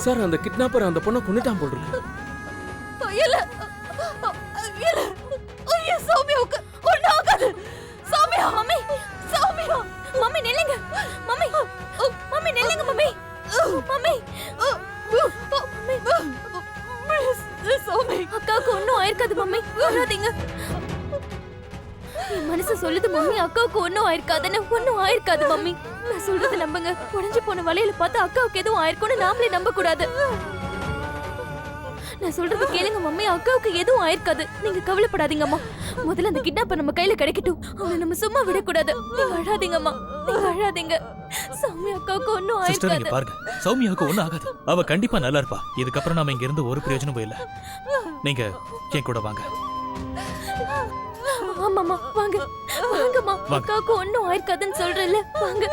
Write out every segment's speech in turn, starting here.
Sir அந்த kidnapper அந்த பொண்ணை கொன்னுட்டான் போல் இருக்கு. இல்ல இல்ல ஐயா சௌமியாவுக்கு ஒண்ணு ஆகாது. சௌமியா மம்மி, சௌமியா மம்மி நில்லுங்க. மம்மி மம்மி நில்லுங்க மம்மி. மம்மி சௌமி அக்காவுக்கு ஒண்ணும் ஆயிருக்காது மம்மி. வராதீங்க. என் மனசு சொல்லுது மம்மி அக்காவுக்கு ஒண்ணும் ஆயிருக்காதுன்னு. ஒண்ணும் ஆயிருக்காது மம்மி. நான் சொல்றது நம்புங்க. உடைஞ்சு போன வலையில பார்த்து அக்காவுக்கு எதுவும் ஆயிருக்கும்னு நாமளே நம்ப கூடாது. நான் சொல்றது கேளுங்க மம்மி, அக்காவுக்கு எதுவும் ஆயிருக்காது. நீங்க கவலைப்படாதீங்க அம்மா. முதல்ல அந்த கிட்னாப்பர் நம்ம கையில கிடைக்கட்டும். அவனை நம்ம சும்மா விடக்கூடாது. நீங்க அழாதீங்க அம்மா, நீங்க அழாதீங்க. சௌமியா அக்காவுக்கு ஒண்ணும் சிஸ்டர் இங்க ஆயிருக்காது. பாருங்க, சௌமியாவுக்கு ஒண்ணும் ஆகாது. அவ கண்டிப்பா நல்லா இருப்பா. இதுக்கப்புறம் நாம இங்க இருந்து ஒரு பிரயோஜனமும் இல்ல. நீங்க என் கூட வாங்க. ஆமாமா வாங்க வாங்கம்மா. அக்காவுக்கு ஒண்ணும் ஆயிருக்காதுன்னு சொல்றேன்ல, வாங்க.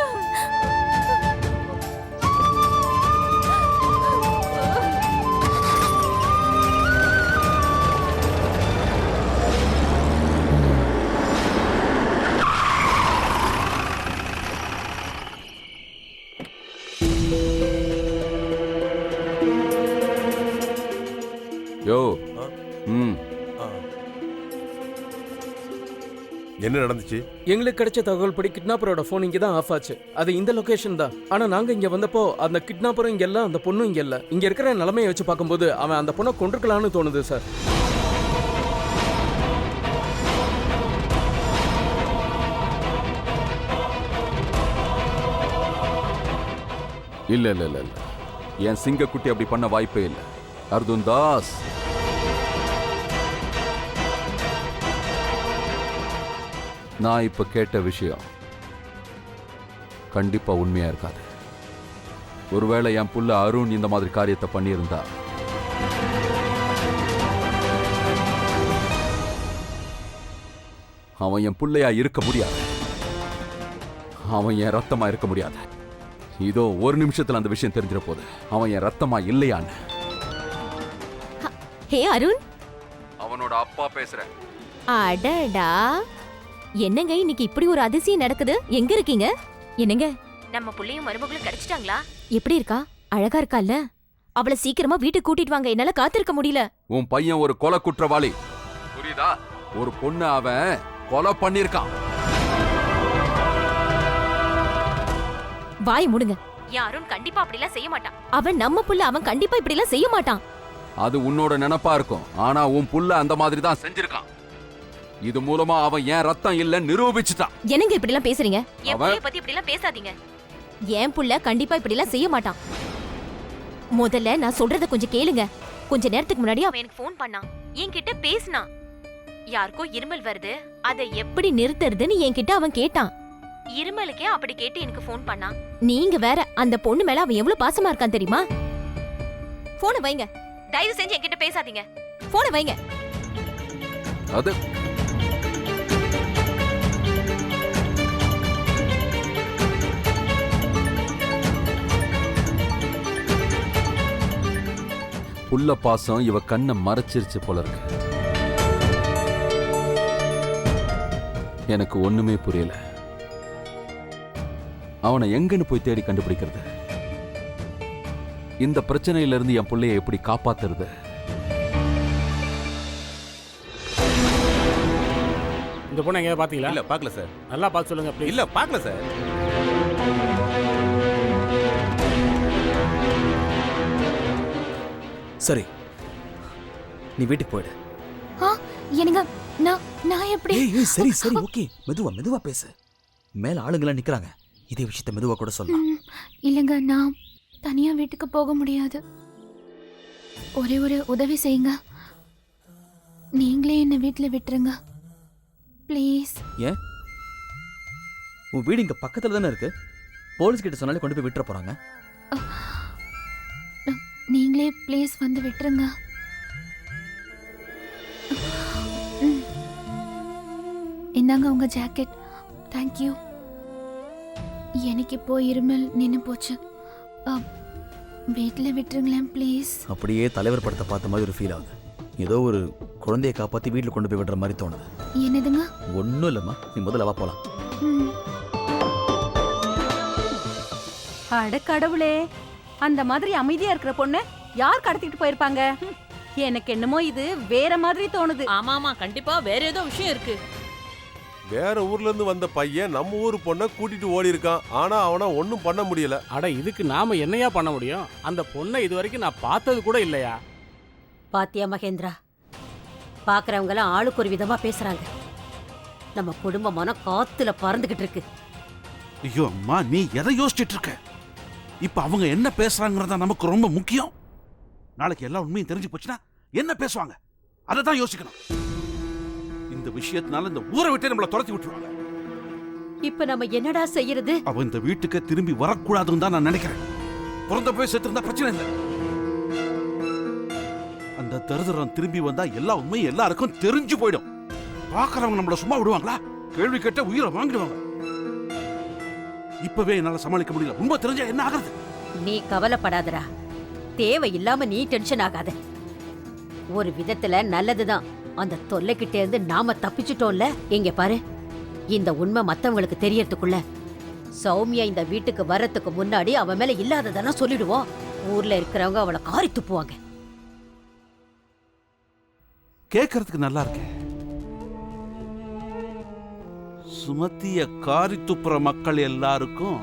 யோ என்ன நடந்துச்சு? எங்களுக்கு கிடைச்ச தகவல் படி கிட்னாப்பரோட போன் இங்க தான் ஆஃப் ஆச்சு. அது இந்த லொகேஷன் தான். ஆனா நாங்க இங்க வந்தப்போ அந்த கிட்னாப்பரும் இங்க இல்ல, அந்த பொண்ணும் இங்க இல்ல. இங்க இருக்கிற நிலைமையை வச்சு பார்க்கும்போது அவன் அந்த பொண்ணை கொண்டிருக்கலாம்னு தோணுது சார். இல்ல இல்ல இல்ல இல்ல, என் சிங்கக்குட்டி அப்படி பண்ண வாய்ப்பே இல்லை. அர்ஜுன் தாஸ், நான் இப்ப கேட்ட விஷயம் கண்டிப்பா உண்மையா இருக்காது. ஒருவேளை என் புள்ள அருண் இந்த மாதிரி காரியத்தை பண்ணியிருந்தா அவன் என் புள்ளையா இருக்க முடியாது. அவன் என் ரத்தமா இருக்க முடியாது. இதோ ஒரு நிமிஷத்துல அந்த விஷயம் தெரிஞ்சிட போது அவன் என் ரத்தமா இல்லையான்னு. ஹே அருண், அவனோட அப்பா பேசுறேன். அடடா, என்னங்க இன்னைக்கு இப்படி ஒரு அதிசயம் நடக்குது? எங்க இருக்கீங்க? என்னங்க நம்ம புள்ளையும் மருமகளும் கிடைச்சிட்டாங்களா? எப்படி இருக்கா? அழகா இருக்கால்ல? அவளை சீக்கிரமா வீட்டுக்கு கூட்டிட்டு வாங்க, என்னால காத்திருக்க முடியல. உன் பையன் ஒரு கொலை குற்றவாளி, புரியுதா? ஒரு பொண்ணு அவன் கொலை பண்ணிருக்கான். வாய் மூடுங்க. யாரும் கண்டிப்பா அப்படி எல்லாம் செய்ய மாட்டான். அவன் நம்ம புள்ள, அவன் கண்டிப்பா இப்படி எல்லாம் செய்ய மாட்டான். அது உன்னோட நினைப்பா இருக்கும். ஆனா உன் புள்ள அந்த மாதிரி தான் செஞ்சிருக்கான். இது மூலமா அவன் ஏன் ரத்தம் இல்ல நிரூபிச்சுட்டான். என்னங்க இப்படி எல்லாம் பேசுறீங்க? என் புள்ளைய பத்தி இப்படி எல்லாம் பேசாதீங்க. என் புள்ள கண்டிப்பா இப்படி எல்லாம் செய்ய மாட்டான். முதல்ல நான் சொல்றத கொஞ்சம் கேளுங்க. கொஞ்ச நேரத்துக்கு முன்னாடி அவன் எனக்கு ஃபோன் பண்ணான், என்கிட்ட பேசினான். யாருக்கோ இருமல் வருது, அதை எப்படி நிறுத்துறதுன்னு என்கிட்ட அவன் கேட்டான். இருமலுக்கே அப்படி கேட்டு எனக்கு ஃபோன் பண்ணான். நீங்க வேற, அந்த பொண்ணு மேல அவன் எவ்வளவு பாசமா இருக்கான் தெரியுமா? போனை வைங்க, தயவு செஞ்சு என்கிட்ட பேசாதீங்க. போனை வைங்க. அது புள்ள பாசம் இவ கண்ணை மறைச்சிருச்சு போல இருக்கு. எனக்கு ஒண்ணுமே புரியல. அவனை எங்கன்னு போய் தேடி கண்டுபிடிக்கிறது? இந்த பிரச்சனையில இருந்து என் பிள்ளைய எப்படி காப்பாத்துறது? இந்த பொண்ணை எங்கேயாவது பாத்தீங்களா? இல்ல பார்க்கல சார். நல்லா பார்த்து சொல்லுங்க please. இல்ல பார்க்கல சார். சரி, நீ வீட்டுக்கு போயிடு. எனக்கு நான் எப்படி? ஏய் சரி சரி ஓகே, மெதுவா மெதுவா பேசு. மேல ஆளுங்களாம் நிக்கிறாங்க. இதே விஷயத்தை மெதுவா கூட சொல்லலாம். இல்லைங்க, நான் தனியா வீட்டுக்கு போக முடியாது. ஒரே ஒரு உதவி செய்யுங்க. நீங்களே என்ன வீட்டுல விட்டுருங்க ப்ளீஸ். ஏன்? உன் வீடு இங்க பக்கத்துல தானே இருக்கு. போலீஸ் கிட்ட சொன்னாலே கொண்டு போய் விட்டுற போறாங்க. நீங்களே ப்ளீஸ் வந்து விட்டுருங்க. இந்தாங்க உங்க ஜாக்கெட். தேங்க்யூ. எனக்கு இப்போ இருமல் நின்று போச்சு. வீட்டில் விட்டுருங்களேன் ப்ளீஸ். அப்படியே தலைவர் படத்தை பார்த்த மாதிரி ஒரு ஃபீல் ஆகுது. ஏதோ ஒரு குழந்தையை காப்பாற்றி வீட்டில் கொண்டு போய் விடுற மாதிரி தோணுது. என்னதுங்க? ஒன்றும் இல்லைம்மா, நீ முதல்ல வா போலாம். அட கடவுளே, அந்த மாதிரி அமைதியா இருக்கிற பொண்ணு யார் கடத்திட்டு போயிருப்பாங்க? எனக்கு என்னமோ இது வேற மாதிரி தோணுது. ஆமா கண்டிப்பா வேற ஏதோ விஷயம் இருக்கு. வேற ஊர்ல இருந்து வந்த பையன் நம்ம ஊர் பொண்ணை கூட்டிட்டு ஓடி இருக்கான். ஆனா அவனை ஒன்னும் பண்ண முடியல. அட இதுக்கு நாம என்னையா பண்ண முடியும்? அந்த பொண்ணை இது வரைக்கும் நான் பார்த்தது கூட இல்லையா. பாத்தியா மகேந்திரா, பாக்குறவங்க எல்லாம் ஆளுக்கு ஒரு விதமா பேசுறாங்க. நம்ம குடும்ப மனம் காத்துல பறந்துகிட்டு இருக்கு. ஐயோ அம்மா, நீ எதை யோசிச்சுட்டு இருக்க? இப்ப அவங்க என்ன பேசுறாங்கறதா நமக்கு ரொம்ப முக்கியம். நாளைக்கு எல்லா உண்மையும் தெரிஞ்சு போச்சுன்னா என்ன பேசுவாங்க அதை தான் யோசிக்கணும். இந்த விஷயத்தினால இந்த ஊரை விட்டு நம்மள துரத்தி விட்டுருவாங்க. இப்ப நம்ம என்னடா செய்யறது? அவ இந்த வீட்டுக்கு திரும்பி வரக்கூடாதுன்னு தான் நான் நினைக்கிறேன். பிறந்த போய் செத்து இருந்தா பிரச்சனை இல்லை. அந்த தருதரம் திரும்பி வந்தா எல்லா உண்மையும் எல்லாருக்கும் தெரிஞ்சு போயிடும். பாக்குறவங்க நம்மள சும்மா விடுவாங்களா? கேள்வி கேட்ட உயிரை வாங்கிடுவாங்க. இப்பவே என்னால சமாளிக்க முடியல. உண்மை தெரிஞ்சா என்ன ஆகுறது? நீ கவலைப்படாதடா. தேவையில்லாம நீ டென்ஷன் ஆகாத. ஒரு விதத்துல நல்லதுதான். அந்த தொல்லைக்கிட்டே இருந்து நாம தப்பிச்சிட்டோம்ல. எங்க பாரு, இந்த உண்மை மத்தவங்களுக்கு தெரியறதுக்குள்ள சௌமியா இந்த வீட்டுக்கு வர்றதுக்கு முன்னாடி அவ மேல இல்லாததெல்லாம் சொல்லிடுவோம். ஊர்ல இருக்கிறவங்க அவளை காரி துப்புவாங்க. கேட்கறதுக்கு நல்லா இருக்கு. சுமத்திய காரி துப்புற மக்கள் எல்லாருக்கும்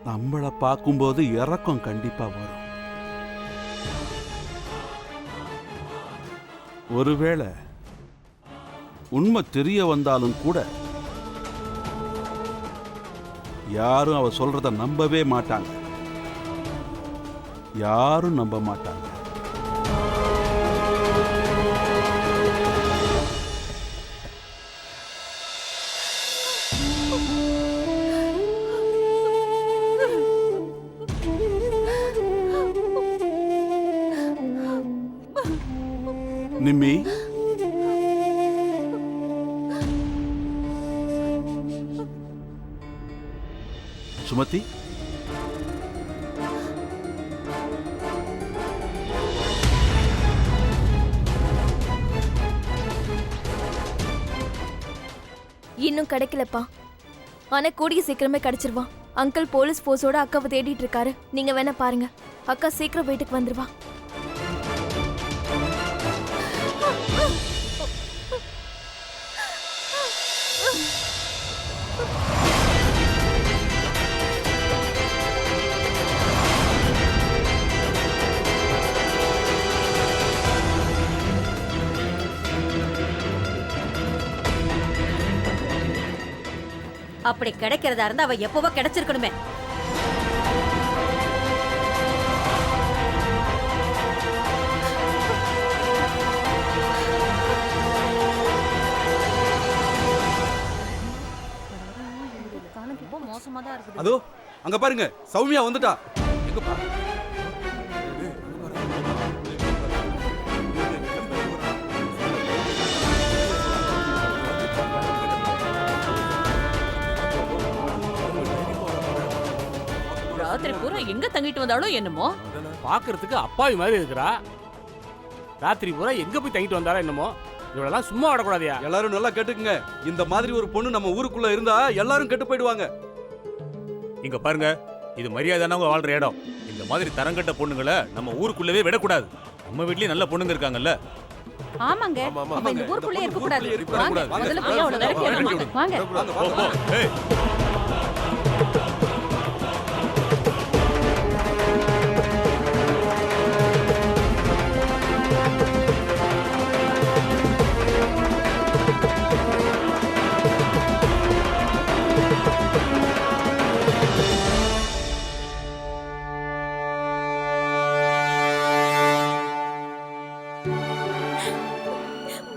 நம்மளை பார்க்கும்போது இறக்கம் கண்டிப்பா வரும். ஒருவேளை உண்மை தெரிய வந்தாலும் கூட யாரும் அவ சொல்றத நம்பவே மாட்டாங்க. யாரும் நம்ப மாட்டாங்க. நிம்மி, சுமதி, இன்னும் கிடைக்கலப்பா. ஆனா கூடிய சீக்கிரமே கிடைச்சிருவான். அங்கிள் போலீஸ் போர்ஸோட அக்காவை தேடிட்டு இருக்காரு. நீங்க வேணா பாருங்க. அக்கா சீக்கிரம் வீட்டுக்கு வந்துருவா. அப்படி கிடைக்கிறதா இருந்தா அவ எப்பவோ கிடைச்சிருக்கணுமே. அதோ அங்க பாருங்க, சௌமியா வந்துட்டா. எங்க பா? ராத்திரி பூரா எங்க தங்கிட்டு வந்தாலும் என்னமோ. பாக்குறதுக்கு அப்பாவி மாதிரி இருக்கிறா. ராத்திரி பூரா எங்க போய் தங்கிட்டு வந்தாரா என்னமோ. இவளெல்லாம் சும்மா விடக்கூடாதியா. எல்லாரும் நல்லா கேட்டுக்குங்க. இந்த மாதிரி ஒரு பொண்ணு நம்ம ஊருக்குள்ள இருந்தா எல்லாரும் கெட்டு போயிடுவாங்க. இங்க பாருங்க, இது மரியாதையானவங்க வாழ்ற இடம். இந்த மாதிரி தரங்கட்ட பொண்ணுங்களை நம்ம ஊருக்குள்ளவே விடக்கூடாது. நம்ம வீட்லயே நல்ல பொண்ணுங்க இருக்காங்கல்ல. ஆமாங்க, அவ இந்த ஊருக்குள்ளே இருக்க கூடாது. வாங்க, முதல்ல போய் அவளை விரட்டி விடணும். வாங்க. ஏய்,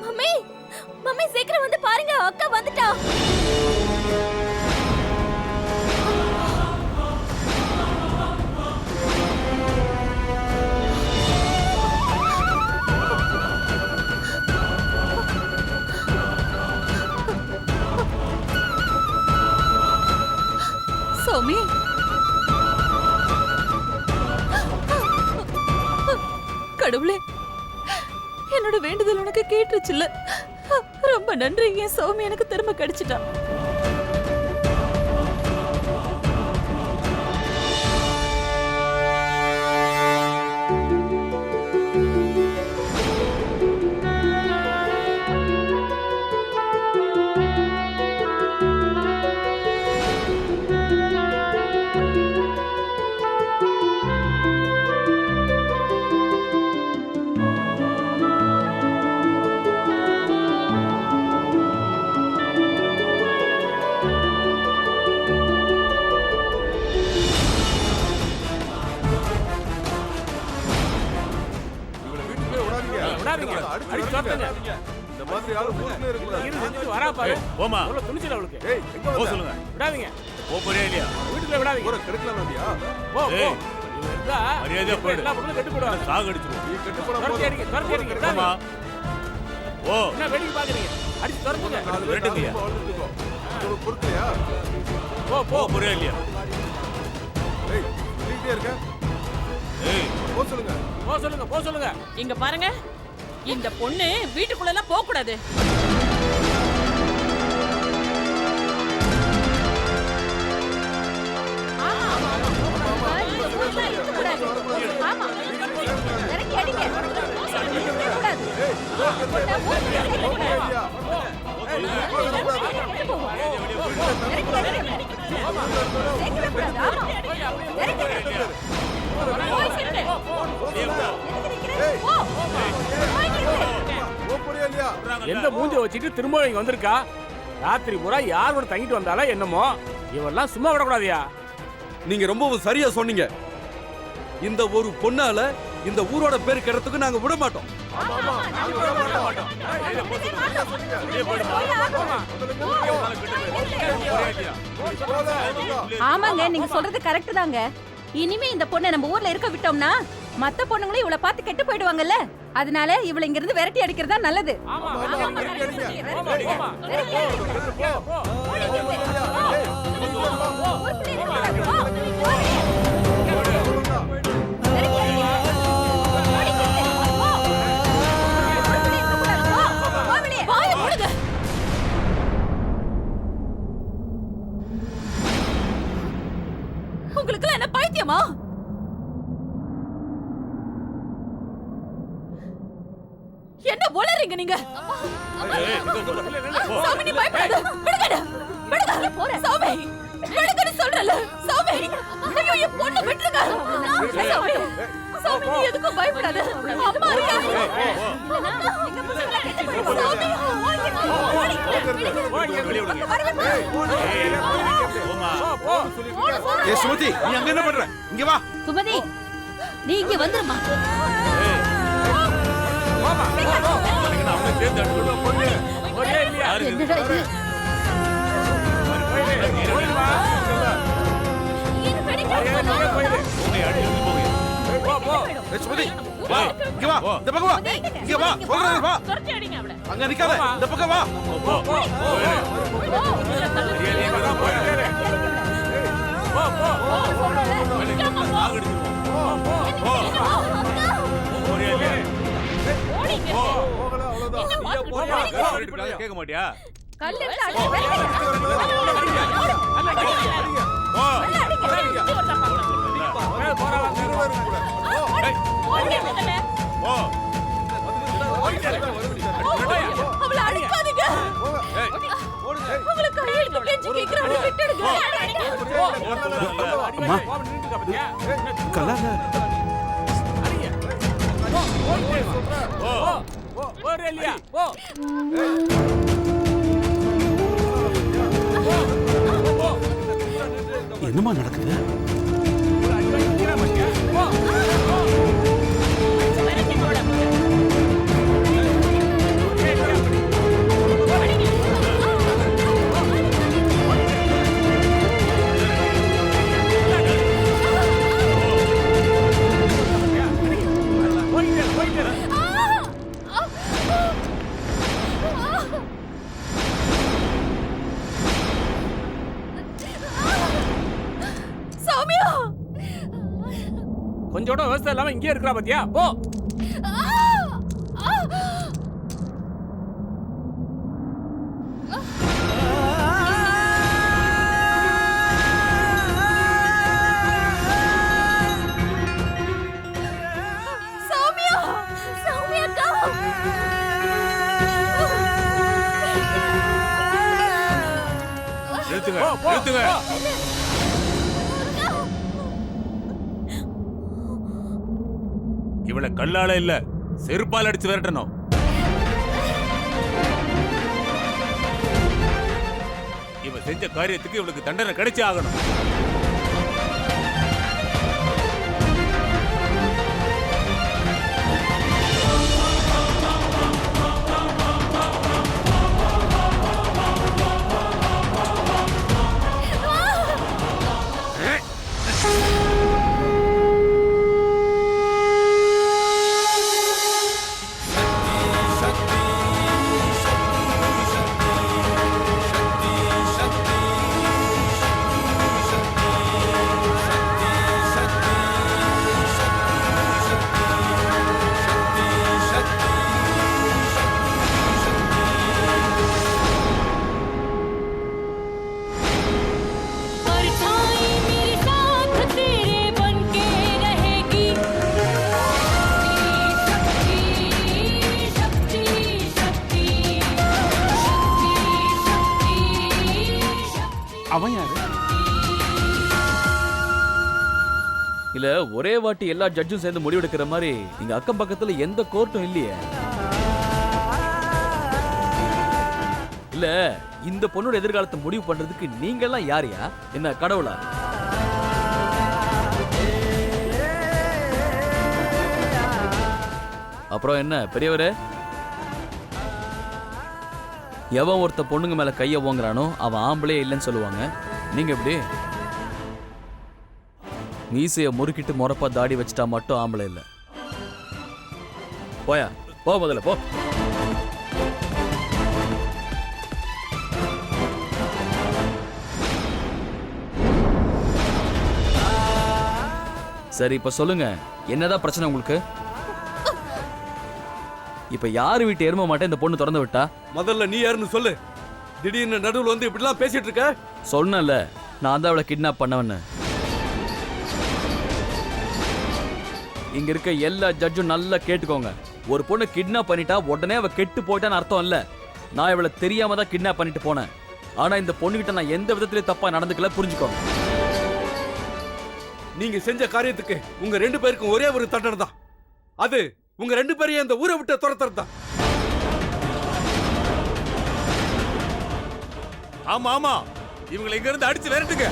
மம்மி, மம்மி சீக்கிரம் வந்து பாருங்க. அக்கா வந்துட்டா. சௌமி, கடவுளே, என்னோட வேண்டுதல் உனக்கு கேட்டுச்சுல்ல. ரொம்ப நன்றி. என் சௌமி எனக்கு திரும்ப கிடைச்சிட்டா. விடாதீங்க. அடிச்சு துரத்துங்க. இந்த மாதிரி யாரும் ஊருக்குள்ளே இருக்கக்கூடாது. இரு செஞ்சுட்டு வரா பாரு. போமா. உள்ள துணிச்சல அவளுக்கு. ஏய், எங்க போ வந்த? சொல்லுங்க. விடாதீங்க. போறியா இல்லையா? வீட்டுக்குள்ள விடாதீங்க. ஊரை கெடுக்கலாம் வந்தியா? போ போ. ஏய். இவன் இருந்தா மரியாதையா போயிடு. எல்லா பொண்ணுங்களும் கெட்டு போடுவாங்க. சாக அடிச்சிருவோம். நீ கெட்டு போனா துரத்தி போதும். அடிங்க. துரத்தி அடிங்க. போமா. விடாதீங்க. ஓ என்ன வேடிக்கை பாக்குறீங்க? அடிச்சு துரத்துங்க. நாலு பேர் விரட்டுங்கய்யா. நாலு வாழ்ந்துட்டு இருக்கோம். உனக்கு பொறுக்கலையா? போ போ. போறியா இல்லையா? ஏய், சொல்லிட்டே இருக்க. ஏய் போ சொல்லுங்க. போ சொல்லுங்க. போ சொல்லுங்க. இங்க பாருங்க, இந்த பொண்ணு வீட்டுக்குள்ள எல்லாம் போக கூடாது. ஆமா இறக்கி அடிங்க இருக்கக்கூடாது. கொண்டா ஊருக்குள்ள இருக்கக்கூடாது. எந்த மூஞ்ச வச்சுட்டு திரும்ப இங்க வந்திருக்கா? ராத்திரி பூரா யார் கூட தங்கிட்டு வந்தாலோ என்னமோ இவெல்லாம் சும்மா விடக்கூடாதியா? நீங்க ரொம்பவும் சரியா சொன்னீங்க. இந்த ஒரு பொண்ணால இந்த ஊரோட பேர் கெடுறதுக்கு நாங்க விட மாட்டோம். ஆமாங்க, நீங்க சொல்றது கரெக்ட் தாங்க. இனிமே இந்த பொண்ணை நம்ம ஊர்ல இருக்க விட்டோம்னா மத்த பொண்ணுங்களும் இவளை பார்த்து கெட்டு போயிடுவாங்கல்ல. அதனால இவளை இங்க இருந்து விரட்டி அடிக்கிறதா நல்லது. உங்களுக்கு என்ன பைத்தியமா? என்ன உளறீங்க நீங்க? சாமி, நீ பயப்படாத. விடுங்கடா. விடுங்க. சாமி, விடுங்கன்னு சொல்றல. சாமி, ஐயோ, என் பொண்ணு விட்டுருங்க. சாமி, சாமி, நீ எதுக்கும் பயப்படாத. அம்மா இருக்கா? இல்லனா எங்க பசங்கள கெட்டு போயிடுவாங்க. சாமி, ஏ சுமதி, நீ அங்க என்ன பண்ற? இங்க வா. சுமதி, நீ இங்க வந்துருமா? என்னடா இது? ஏ சுமதி, வா. இங்க வா. இந்த பக்கம் வா. இங்க வா. சொல்றேன் வா. துரத்தி அடிங்க அவளை. அங்க நிக்காத. இந்த பக்கம் வா. கேட்க மாட்டியா? கல்லு எடுத்து அடிச்சு அவளை அடிக்காதீங்க. அவளை கையெழுத்து கெஞ்சி கேக்குறாங்க. விட்டுடுங்க. அம்மா. கல்லால என்னமா நடக்குது? சாமியா, கொஞ்சோட விவசாயம் இல்லாம இங்கே இருக்கிறா பாத்தியா? போ. சாமியா, சாமியாக்கா. நிறுத்துங்க. நிறுத்துங்க. இவளை கல்லால இல்ல செருப்பால் அடிச்சு விரட்டணும். இவ செஞ்ச காரியத்துக்கு இவளுக்கு தண்டனை கிடைச்சே ஆகணும். அவன் யாரு? இல்ல ஒரே வாட்டி எல்லா ஜட்ஜும் சேர்ந்து முடிவெடுக்கிற மாதிரி இங்க அக்கம் பக்கத்துல எந்த கோர்ட்டும் இல்லையே. இல்ல இந்த பொண்ணோட எதிர்காலத்தை முடிவு பண்றதுக்கு நீங்க எல்லாம் யாரையா? என்ன கடவுளா? அப்புறம் என்ன பெரியவரே, எவன் ஒருத்த பொண்ணுங்க மேல கைய ஓங்குறானோ அவன் ஆம்பளே இல்லைன்னு சொல்லுவாங்க. நீங்க எப்படி மீசைய முறுக்கிட்டு முறப்பா தாடி வச்சுட்டா மட்டும் ஆம்பளை இல்ல. போயா போ, முதல்ல போ. சரி இப்ப சொல்லுங்க, என்னதான் பிரச்சனை உங்களுக்கு? இப்ப யாரு வீட்டு எரும மாட்டேன் இந்த பொண்ணு திறந்து விட்டா? முதல்ல நீ யாருன்னு சொல்லு. திடீர்னு நடுவுல வந்து இப்படிலாம் பேசிட்டு இருக்க. சொன்னல நான் தான் அவளை கிட்னாப் பண்ணவன்னு. இங்க இருக்க எல்லா ஜட்ஜும் நல்லா கேட்டுக்கோங்க. ஒரு பொண்ணு கிட்னாப் பண்ணிட்டா உடனே அவ கெட்டு போயிட்டான்னு அர்த்தம் இல்ல. நான் இவளை தெரியாம தான் கிட்னாப் பண்ணிட்டு போனேன். ஆனா இந்த பொண்ணுகிட்ட நான் எந்த விதத்திலயும் தப்பா நடந்துக்கல, புரிஞ்சுக்கோங்க. நீங்க செஞ்ச காரியத்துக்கு உங்க 2 பேருக்கும் ஒரே ஒரு தண்டனை தான். அது உங்க 2 பேரையும் அந்த ஊரை விட்டு துரத்துறது தான். ஆமா ஆமா, இவங்களை இங்க இருந்து அடிச்சு விரட்டுங்க.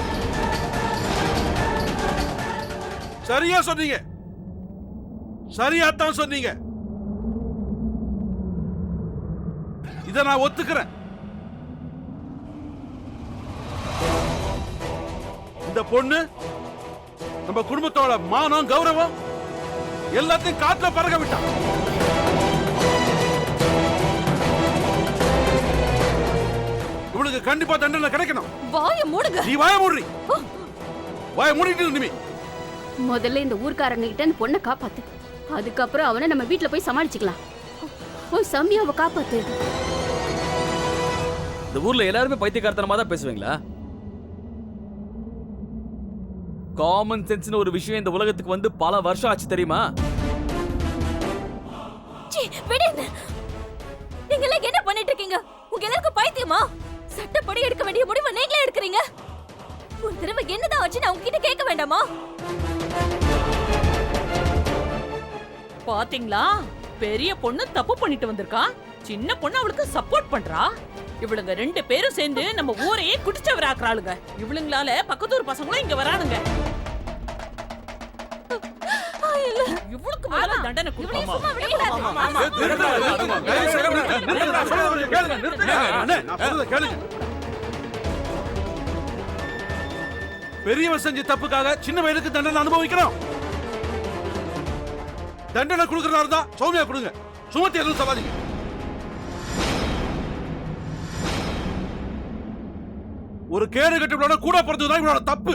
சரியா சொன்னீங்க, சரியாத்தான் சொன்னீங்க. இத நான் ஒத்துக்கிறேன். இந்த பொண்ணு நம்ம குடும்பத்தோட மானம் கௌரவம் எல்லாத்தையும் காட்டுல பறக்க விட்டான். இவளுக்கு கண்டிப்பா தண்டனை கிடைக்கணும். வாய மூடுங்க. நீ வாய மூடுறி. வாய மூடிட்டு நிமி. முதல்ல இந்த ஊர்க்காரங்க கிட்ட அந்த பொண்ணை காப்பாத்து. அதுக்கப்புறம் அவனை நம்ம வீட்டுல போய் சமாளிச்சுக்கலாம். போய் சம்யாவை காப்பாத்து. இந்த ஊர்ல எல்லாருமே பைத்தியக்காரத்தனமா தான் பேசுவீங்களா? காமன் சென்ஸ்னு ஒரு விஷயம் இந்த உலகத்துக்கு வந்து பல வருஷம் ஆச்சு தெரியுமா? விடுங்க. நீங்க எல்லாம் என்ன பண்ணிட்டு இருக்கீங்க? உங்க எல்லாருக்கும் பைத்தியமா? சட்டப்படி எடுக்க வேண்டிய முடிவை நீங்களே எடுக்கிறீங்க. ஒரு தடவை என்னதான் ஆச்சு நான் உங்ககிட்ட கேட்க வேண்டாமா? பாத்தீங்களா, பெரிய பொண்ணு தப்பு பண்ணிட்டு வந்திருக்கா, சின்ன பொண்ணு அவளுக்கு சப்போர்ட் பண்றா. இவளுங்க 2 பேரும் சேர்ந்து நம்ம ஊரையே குடிச்சவராக்குறாளுங்க. இவளுங்களால பக்கத்தூர் பசங்களும் இங்க வரானுங்க. இவளுக்கு முதல்ல தண்டனை கொடுக்கணும். பெரியவன் செஞ்ச தப்புக்காக சின்ன வயலுக்கு தண்டனை அனுபவிக்கிறோம். தண்டனை கொடுக்கறதா இருந்தா சௌமியா கொடுங்க. சுமத்தி எதுவும் சவாதிங்க. ஒரு கேடு கட்டுகளோட கூட பிறந்ததுதான் இவனோட தப்பு.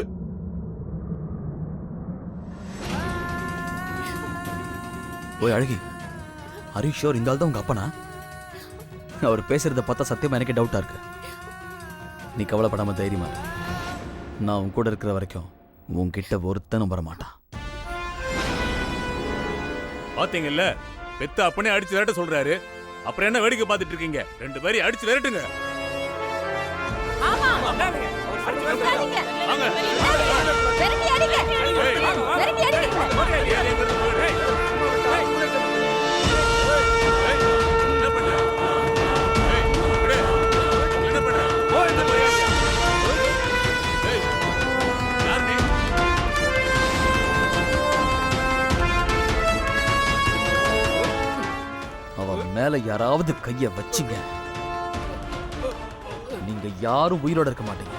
ஓய் அழகி, ஆர் யூ ஷூர் இந்த ஆள் தான் உங்க அப்பனா? அவர் பேசுறத பார்த்தா சத்தியமா எனக்கு டவுட்டா இருக்கு. நீ கவலைப்படாம தைரியமா இரு. நான் உன் கூட இருக்கிற வரைக்கும் உன்கிட்ட ஒருத்தனும் வர மாட்டான். பாத்தீங்கல்ல, பெத்த அப்பனே அடிச்சு விரட்ட சொல்றாரு. அப்புறம் என்ன வேடிக்கை பார்த்துட்டு இருக்கீங்க? 2 பேரையும் அடிச்சு விரட்டுங்க. ஆமா, வாங்க. விரட்டி அடிங்க. விரட்டி அடிங்க. அவன் மேல யாராவது கைய வச்சிங்க, நீங்க யாரும் உயிரோட இருக்க மாட்டீங்க.